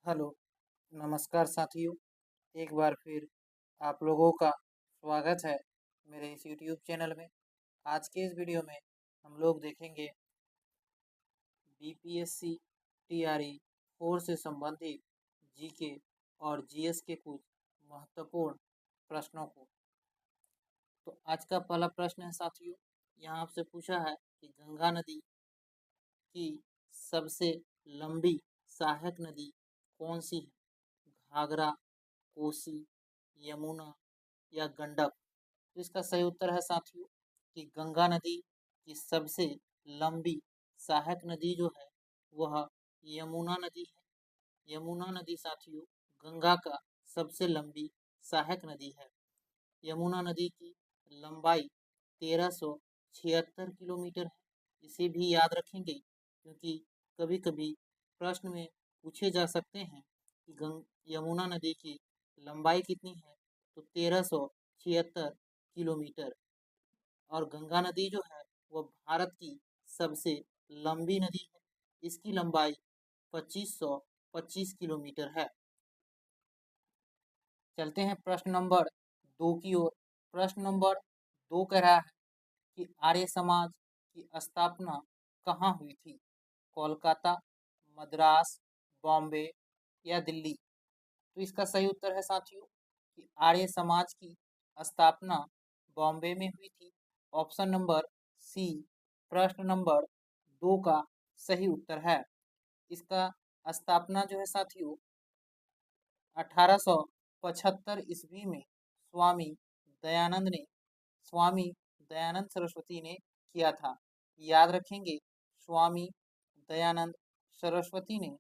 Hello, नमस्कार साथियों। एक बार फिर आप लोगों का स्वागत है मेरे इस यूट्यूब चैनल में। आज के इस वीडियो में हम लोग देखेंगे बीपीएससी टीआरई 4 से संबंधित जीके और जीएस के कुछ महत्वपूर्ण प्रश्नों को। तो आज का पहला प्रश्न है साथियों, यहाँ आपसे पूछा है कि गंगा नदी की सबसे लंबी सहायक नदी कौन सी है? घाघरा, कोसी, यमुना या गंडक? तो इसका सही उत्तर है साथियों कि गंगा नदी की सबसे लंबी सहायक नदी जो है वह यमुना नदी है। यमुना नदी साथियों गंगा का सबसे लंबी सहायक नदी है। यमुना नदी की लंबाई 1376 किलोमीटर है। इसे भी याद रखेंगे क्योंकि कभी कभी प्रश्न में पूछे जा सकते हैं कि यमुना नदी की लंबाई कितनी है, तो 1376 किलोमीटर। और गंगा नदी जो है वह भारत की सबसे लंबी नदी है। इसकी लंबाई 2525 किलोमीटर है। चलते हैं प्रश्न नंबर 2 की ओर। प्रश्न नंबर 2 कह रहा है कि आर्य समाज की स्थापना कहाँ हुई थी? कोलकाता, मद्रास, बॉम्बे या दिल्ली? तो इसका सही उत्तर है साथियों कि आर्य समाज की स्थापना बॉम्बे में हुई थी। ऑप्शन नंबर सी प्रश्न नंबर 2 का सही उत्तर है। इसका स्थापना जो है साथियों 1875 ईस्वी में स्वामी दयानंद सरस्वती ने किया था। याद रखेंगे, स्वामी दयानंद सरस्वती ने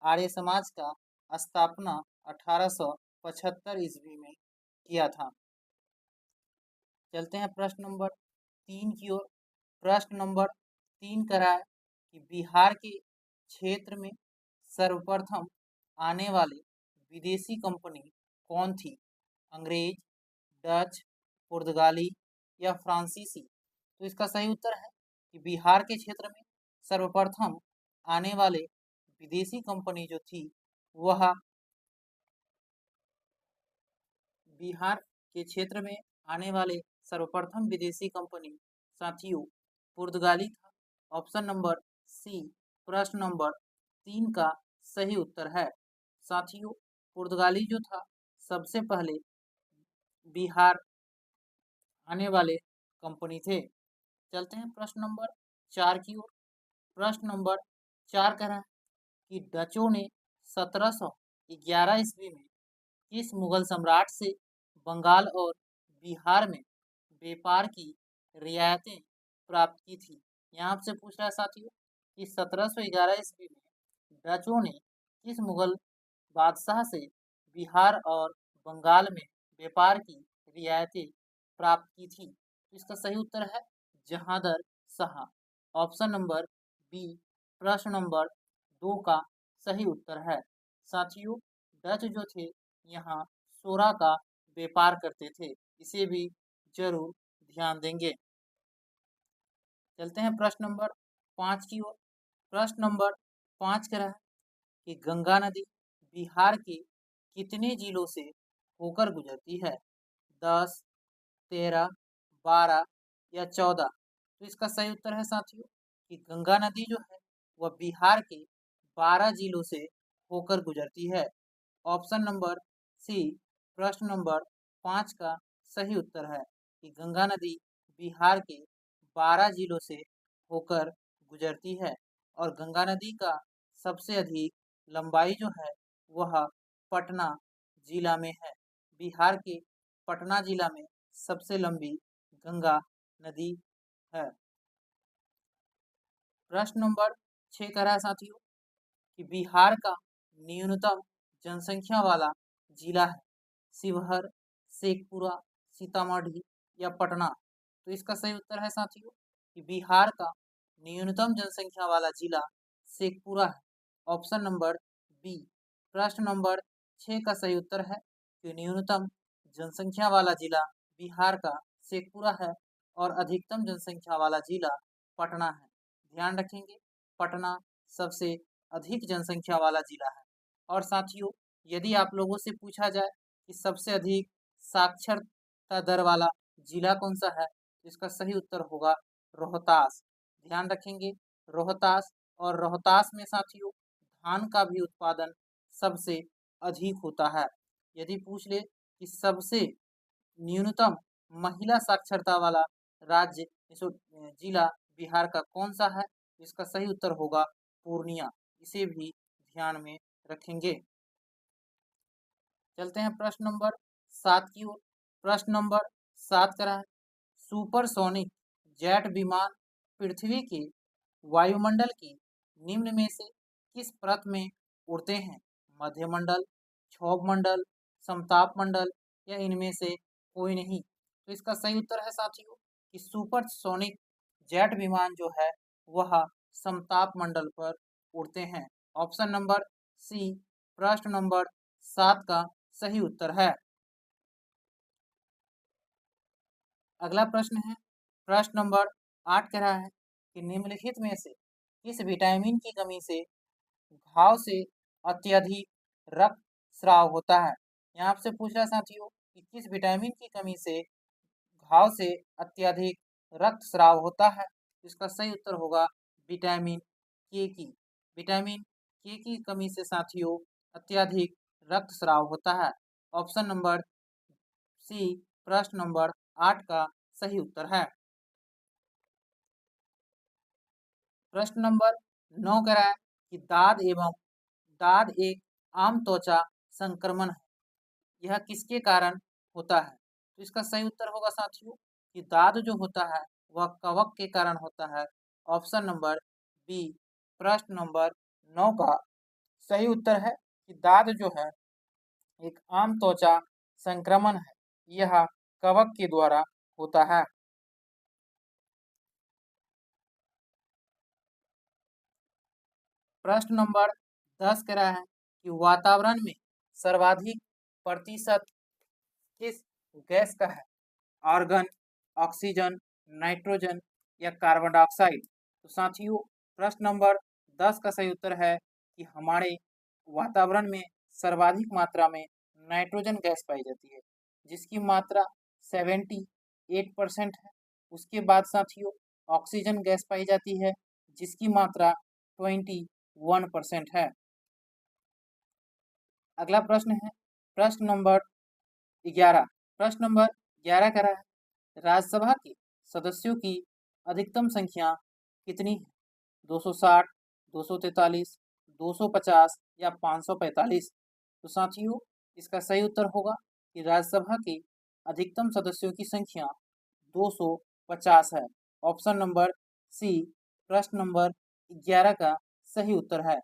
आर्य समाज का स्थापना 1875 ईस्वी में किया था। चलते हैं प्रश्न नंबर 3 की ओर। प्रश्न नंबर 3 कह रहा है कि बिहार के क्षेत्र में सर्वप्रथम आने वाले विदेशी कंपनी कौन थी? अंग्रेज, डच, पुर्तगाली या फ्रांसीसी? तो इसका सही उत्तर है कि बिहार के क्षेत्र में सर्वप्रथम आने वाले विदेशी कंपनी जो थी वह बिहार के क्षेत्र में आने वाले सर्वप्रथम विदेशी कंपनी साथियों पुर्तगाली था। ऑप्शन नंबर सी प्रश्न नंबर 3 का सही उत्तर है। साथियों पुर्तगाली जो था सबसे पहले बिहार आने वाले कंपनी थे। चलते हैं प्रश्न नंबर 4 की ओर। प्रश्न नंबर 4 कह रहा है कि डचों ने 1711 ईस्वी में किस मुगल सम्राट से बंगाल और बिहार में व्यापार की रियायतें प्राप्त की थी? यहाँ आपसे पूछ रहा है साथियों कि 1711 ईस्वी में डचों ने किस मुगल बादशाह से बिहार और बंगाल में व्यापार की रियायतें प्राप्त की थी? तो इसका सही उत्तर है Jahandar Shah. Option number B प्रश्न नंबर 2 का सही उत्तर है। साथियों डच जो थे यहाँ सोरा का व्यापार करते थे। इसे भी जरूर ध्यान देंगे। चलते हैं प्रश्न नंबर 5 की ओर। प्रश्न नंबर 5 कह रहा है कि गंगा नदी बिहार के कितने जिलों से होकर गुजरती है? 10, 13, 12 या 14? तो इसका सही उत्तर है साथियों कि गंगा नदी जो है वह बिहार के 12 जिलों से होकर गुजरती है। ऑप्शन नंबर सी प्रश्न नंबर 5 का सही उत्तर है कि गंगा नदी बिहार के 12 जिलों से होकर गुजरती है। और गंगा नदी का सबसे अधिक लंबाई जो है वह पटना जिला में है। बिहार के पटना जिला में सबसे लंबी गंगा नदी है। प्रश्न नंबर 6 कह रहा है साथियों कि बिहार का न्यूनतम जनसंख्या वाला जिला है? शिवहर, शेखपुरा, सीतामढ़ी या पटना? तो इसका सही उत्तर है साथियों कि बिहार का न्यूनतम जनसंख्या वाला जिला शेखपुरा है। ऑप्शन नंबर बी प्रश्न नंबर 6 का सही उत्तर है कि न्यूनतम जनसंख्या वाला जिला बिहार का शेखपुरा है और अधिकतम जनसंख्या वाला जिला पटना है। ध्यान रखेंगे, पटना सबसे अधिक जनसंख्या वाला जिला है। और साथियों, यदि आप लोगों से पूछा जाए कि सबसे अधिक साक्षरता दर वाला जिला कौन सा है, तो इसका सही उत्तर होगा रोहतास। ध्यान रखेंगे, रोहतास। और रोहतास में साथियों धान का भी उत्पादन सबसे अधिक होता है। यदि पूछ ले कि सबसे न्यूनतम महिला साक्षरता वाला राज्य जिला बिहार का कौन सा है, इसका सही उत्तर होगा पूर्णिया। इसे भी ध्यान में रखेंगे। चलते हैं प्रश्न नंबर 7 की ओर। प्रश्न नंबर 7 करा है, सुपरसोनिक जेट विमान पृथ्वी के वायुमंडल की निम्न में से किस परत में उड़ते हैं? मध्यमंडल, क्षोभ मंडल, समताप मंडल या इनमें से कोई नहीं। तो इसका सही उत्तर है साथियों कि सुपरसोनिक जेट विमान जो है वह समताप मंडल पर उड़ते हैं। ऑप्शन नंबर सी प्रश्न नंबर 7 का सही उत्तर है। अगला प्रश्न है, प्रश्न नंबर 8 कह रहा है कि निम्नलिखित में से किस विटामिन की कमी से घाव से अत्यधिक रक्त स्राव होता है? यहाँ आपसे पूछ रहा साथियों कि किस विटामिन की कमी से घाव से अत्यधिक रक्त स्राव होता है? इसका सही उत्तर होगा विटामिन के की। विटामिन के की कमी से साथियों अत्यधिक रक्त स्राव होता है। ऑप्शन नंबर सी प्रश्न नंबर 8 का सही उत्तर है। प्रश्न नंबर 9 कह रहा है कि दाद एक आम त्वचा संक्रमण है, यह किसके कारण होता है? तो इसका सही उत्तर होगा साथियों कि दाद जो होता है वह कवक के कारण होता है। ऑप्शन नंबर बी प्रश्न नंबर 9 का सही उत्तर है कि दाद जो है एक आम त्वचा संक्रमण है, यह कवक के द्वारा होता है। प्रश्न नंबर 10 कह रहा है कि वातावरण में सर्वाधिक प्रतिशत किस गैस का है? आर्गन, ऑक्सीजन, नाइट्रोजन या कार्बन डाइऑक्साइड? तो साथियों प्रश्न नंबर 10 का सही उत्तर है कि हमारे वातावरण में सर्वाधिक मात्रा में नाइट्रोजन गैस पाई जाती है, जिसकी मात्रा 78% है। उसके बाद साथियों ऑक्सीजन गैस पाई जाती है, जिसकी मात्रा 21% है। अगला प्रश्न है प्रश्न नंबर 11। प्रश्न नंबर 11 कह रहा है राज्यसभा के सदस्यों की अधिकतम संख्या कितनी है? 260, 243, 250 या 545? तो साथियों इसका सही उत्तर होगा कि राज्यसभा के अधिकतम सदस्यों की संख्या 250 है। ऑप्शन नंबर सी प्रश्न नंबर 11 का सही उत्तर है।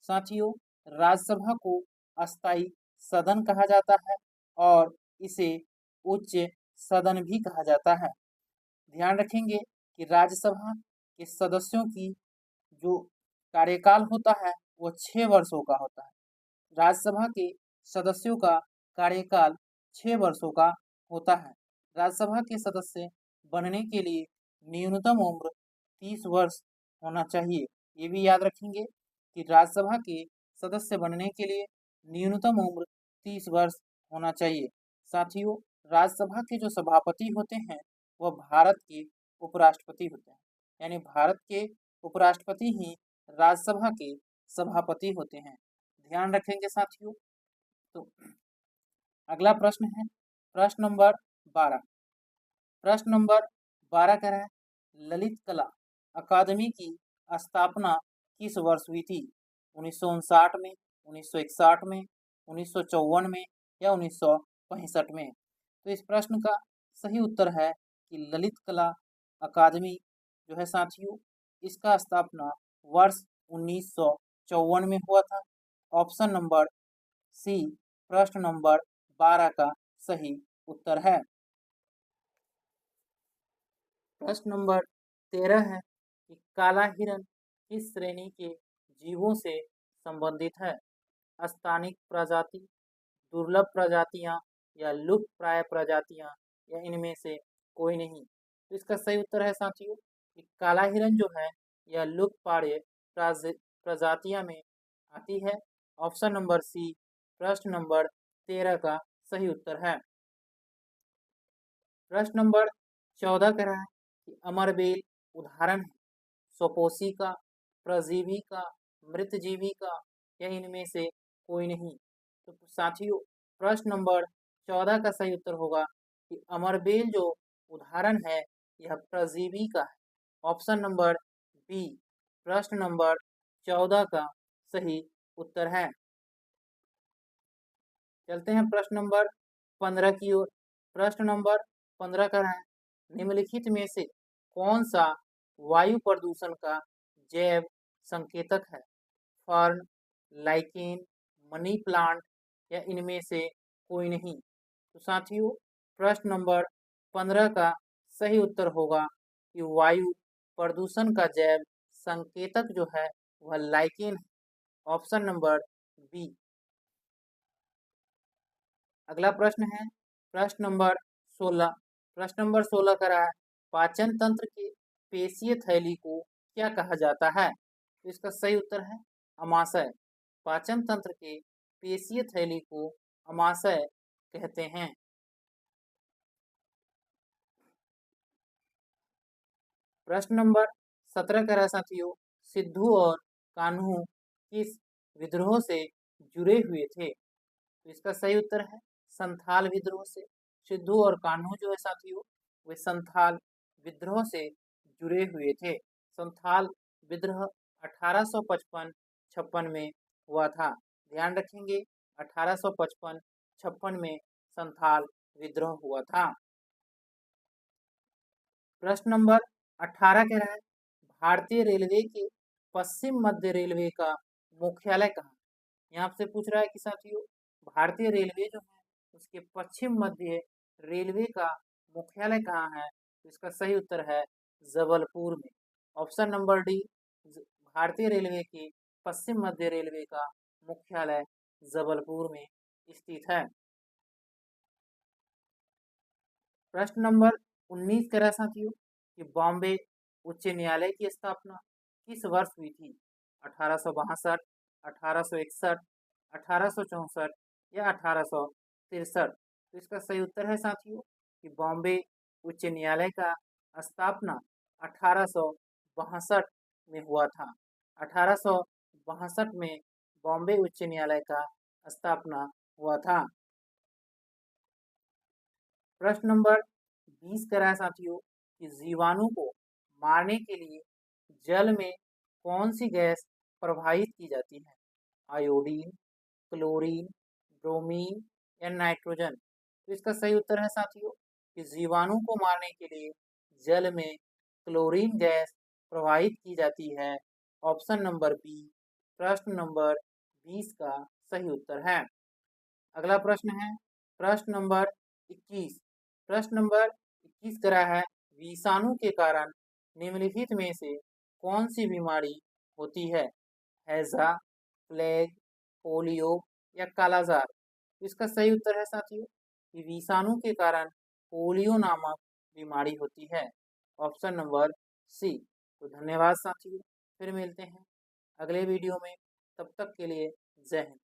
साथियों राज्यसभा को अस्थायी सदन कहा जाता है और इसे उच्च सदन भी कहा जाता है। ध्यान रखेंगे कि राज्यसभा के सदस्यों की जो कार्यकाल होता है वो 6 वर्षों का होता है। राज्यसभा के सदस्यों का कार्यकाल 6 वर्षों का होता है। राज्यसभा के सदस्य बनने के लिए न्यूनतम उम्र 30 वर्ष होना चाहिए। ये भी याद रखेंगे कि राज्यसभा के सदस्य बनने के लिए न्यूनतम उम्र 30 वर्ष होना चाहिए। साथियों राज्यसभा के जो सभापति होते हैं वह भारत के उपराष्ट्रपति होते हैं, यानी भारत के उपराष्ट्रपति ही राज्यसभा के सभापति होते हैं। ध्यान रखेंगे साथियों। तो अगला प्रश्न है प्रश्न नंबर 12। प्रश्न नंबर 12 कह रहा है ललित कला अकादमी की स्थापना किस वर्ष हुई थी? 1959 में, 1961 में, 1954 में या 1965 में? तो इस प्रश्न का सही उत्तर है कि ललित कला अकादमी जो है साथियों इसका स्थापना वर्ष 1954 में हुआ था। ऑप्शन नंबर सी प्रश्न नंबर 12 का सही उत्तर है। प्रश्न नंबर 13 है कि काला हिरण किस श्रेणी के जीवों से संबंधित है? स्थानिक प्रजाति, दुर्लभ प्रजातियां या लुप्त प्राय प्रजातियां या इनमें से कोई नहीं? तो इसका सही उत्तर है साथियों कि काला हिरण जो है यह लुप्त प्राय प्रजातियां में आती है ऑप्शन नंबर सी प्रश्न नंबर 13 का सही उत्तर है। प्रश्न नंबर 14 कह रहा है कि अमरबेल उदाहरण है स्वपोषी का, परजीवी का, मृतजीवी का या इनमें से कोई नहीं। तो साथियों प्रश्न नंबर 14 का सही उत्तर होगा कि अमरबेल जो उदाहरण है यह परजीवी का है। ऑप्शन नंबर बी प्रश्न नंबर 14 का सही उत्तर है। चलते हैं प्रश्न नंबर 15 की ओर। प्रश्न नंबर 15 का है निम्नलिखित में से कौन सा वायु प्रदूषण का जैव संकेतक है? फर्न, लाइकेन, मनी प्लांट या इनमें से कोई नहीं। तो साथियों प्रश्न नंबर 15 का सही उत्तर होगा कि वायु प्रदूषण का जैव संकेतक जो है वह लाइकेन है। Option number B. अगला प्रश्न है प्रश्न नंबर 16। प्रश्न नंबर 16 का रहा है पाचन तंत्र के पेशीय थैली को क्या कहा जाता है? तो इसका सही उत्तर है अमाशय। पाचन तंत्र के पेशीय थैली को अमाशय कहते हैं। प्रश्न नंबर 17 का रहा साथियों सिद्धू और कान्हू किस विद्रोह से जुड़े हुए थे? तो इसका सही उत्तर है संथाल विद्रोह से। सिद्धू और कान्हू जो है साथियों वे संथाल विद्रोह से जुड़े हुए थे। संथाल विद्रोह 1855-56 में हुआ था। ध्यान रखेंगे 1855-56 में संथाल विद्रोह हुआ था। प्रश्न नंबर 18 कह रहा है भारतीय रेलवे के पश्चिम मध्य रेलवे का मुख्यालय कहाँ? यहाँ से पूछ रहा है कि साथियों भारतीय रेलवे जो है उसके पश्चिम मध्य रेलवे का मुख्यालय कहाँ है? तो इसका सही उत्तर है जबलपुर में। ऑप्शन नंबर डी भारतीय रेलवे के पश्चिम मध्य रेलवे का मुख्यालय जबलपुर में स्थित है। प्रश्न नंबर 19 कह रहा साथियों कि बॉम्बे उच्च न्यायालय की स्थापना किस वर्ष हुई थी? 1862, 1861, 1864 या 1863। तो इसका सही उत्तर है साथियों कि बॉम्बे उच्च न्यायालय का स्थापना 1862 में हुआ था। 1862 में बॉम्बे उच्च न्यायालय का स्थापना हुआ था। प्रश्न नंबर 20 कह रहा है साथियों कि जीवाणु को मारने के लिए जल में कौन सी गैस प्रवाहित की जाती है? आयोडीन, क्लोरीन, ब्रोमीन या नाइट्रोजन। तो इसका सही उत्तर है साथियों कि जीवाणु को मारने के लिए जल में क्लोरीन गैस प्रवाहित की जाती है। ऑप्शन नंबर बी प्रश्न नंबर 20 का सही उत्तर है। अगला प्रश्न है प्रश्न नंबर 21। प्रश्न नंबर 21 करा है विषाणु के कारण निम्नलिखित में से कौन सी बीमारी होती है? हैजा, प्लेग, पोलियो या कालाजार। इसका सही उत्तर है साथियों कि विषाणु के कारण पोलियो नामक बीमारी होती है। Option number C. तो धन्यवाद साथियों, फिर मिलते हैं अगले वीडियो में। तब तक के लिए जय हिंद।